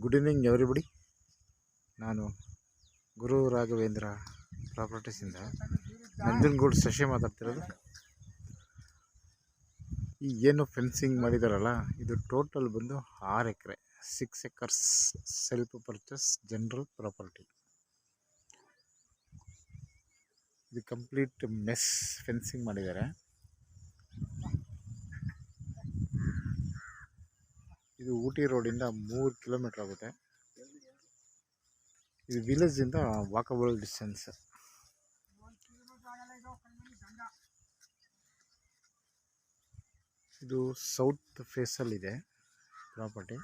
Good evening everybody. ನಾನು ಗುರು ರಾಘವೇಂದ್ರ ಪ್ರಾಪರ್ಟೀಸಿಂದ ನಂಜನಗೂಡು ಶಶಿ ಮಾತಾಡ್ತಿರೋದು. ಈ ಏನು ಫೆನ್ಸಿಂಗ್ ಮಾಡಿದಾರಲ್ಲ, ಇದು ಟೋಟಲ್ ಬಂದು 6 ಎಕರೆ, 6 acres self purchase general property. ಇದು ಕಂಪ್ಲೀಟ್ ಮೆಸ್ ಫೆನ್ಸಿಂಗ್ ಮಾಡಿದ್ದಾರೆ. ಇದು ಊಟಿ ರೋಡಿಂದ 3 ಕಿಲೋಮೀಟರ್ ಆಗುತ್ತೆ. ಇದು ವಿಲೇಜಿಂದ ವಾಕಬಲ್ ಡಿಸ್ಟೆನ್ಸ್. ಇದು ಸೌತ್ ಫೇಸಲ್ಲಿದೆ ಪ್ರಾಪರ್ಟಿ.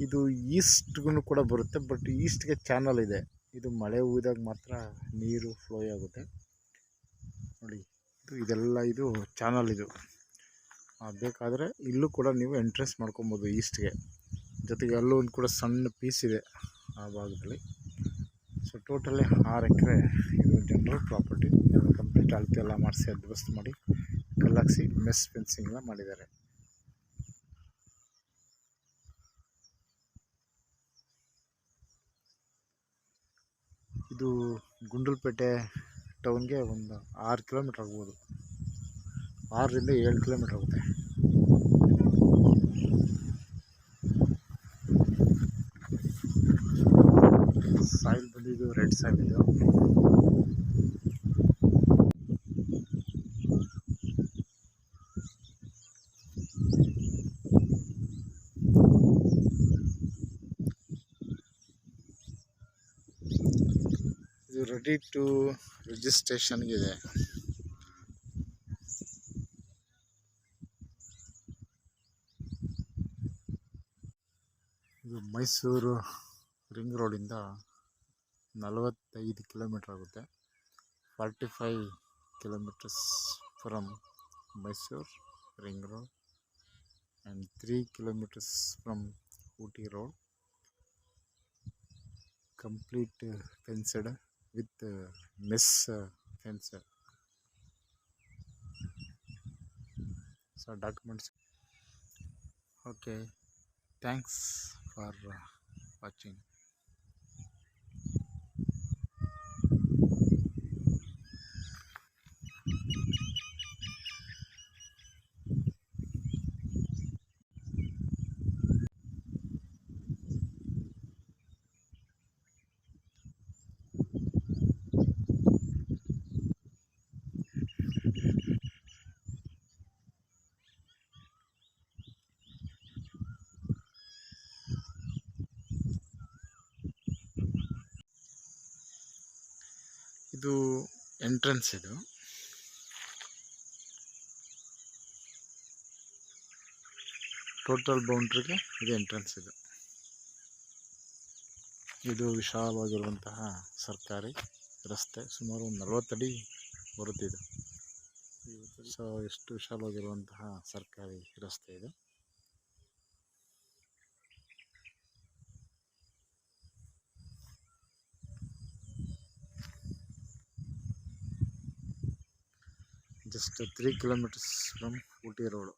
ಇದು ಈಸ್ಟ್ಗೂ ಕೂಡ ಬರುತ್ತೆ, ಬಟ್ ಈಸ್ಟ್ಗೆ ಚಾನಲ್ ಇದೆ. ಇದು ಮಳೆ ಹುಯ್ದಾಗ ಮಾತ್ರ ನೀರು ಫ್ಲೋ ಆಗುತ್ತೆ ನೋಡಿ. ಇದೆಲ್ಲ ಇದು ಚಾನಲ್. ಇದು ಬೇಕಾದರೆ ಇಲ್ಲೂ ಕೂಡ ನೀವು ಎಂಟ್ರೆನ್ಸ್ ಮಾಡ್ಕೊಬೋದು ಈಸ್ಟ್ಗೆ. ಜೊತೆಗೆ ಅಲ್ಲೂ ಒಂದು ಕೂಡ ಸಣ್ಣ ಪೀಸ್ ಇದೆ ಆ ಭಾಗದಲ್ಲಿ. ಸೊ ಟೋಟಲಿ 6 ಎಕರೆ ಇದು ಜನರಲ್ ಪ್ರಾಪರ್ಟಿ. ಕಂಪ್ಲೀಟ್ ಅಳತೆ ಎಲ್ಲ ಮಾಡಿಸಿ ಅಡ್ಜಸ್ಟ್ ಮಾಡಿ ಕಲ್ಲಾಕ್ಸಿ ಮೆಸ್ ಫೆನ್ಸಿಂಗ್ ಎಲ್ಲ ಮಾಡಿದ್ದಾರೆ. ಇದು ಗುಂಡ್ಲುಪೇಟೆ ಟೌನ್ಗೆ ಒಂದು 6 ಕಿಲೋಮೀಟ್ರ್ ಆಗ್ಬೋದು. 6ರಿಂದ 7 ಕಿಲೋಮೀಟ್ರ್ ಆಗುತ್ತೆ. ಸಾಯಿಲ್ ಬಂದಿದ್ದು ರೆಡ್ ಸಾಯಿಲ್. ಇದು ರೆಡಿ ಟು ರಿಜಿಸ್ಟ್ರೇಷನ್ಗಿದೆ. ಇದು ಮೈಸೂರು ರಿಂಗ್ ರೋಡಿಂದ 45 ಕಿಲೋಮೀಟ್ರ್ ಆಗುತ್ತೆ. 45 kilometers from Mysuru ring road and 3 kilometers from Ooty road. Complete fenced with mess fence. So documents. Okay, thanks for watching. ಇದು ಎಂಟ್ರೆನ್ಸ್. ಇದು ಟೋಟಲ್ ಬೌಂಡ್ರಿಗೆ ಇದು ಎಂಟ್ರೆನ್ಸ್. ಇದು ವಿಶಾಲವಾಗಿರುವಂತಹ ಸರ್ಕಾರಿ ರಸ್ತೆ. ಸುಮಾರು 40 ಅಡಿ ಬರುತ್ತೆ ಇದು. ಸೊ ಎಷ್ಟು ವಿಶಾಲವಾಗಿರುವಂತಹ ಸರ್ಕಾರಿ ರಸ್ತೆ ಇದು. Just 3 kilometers from Ooty road.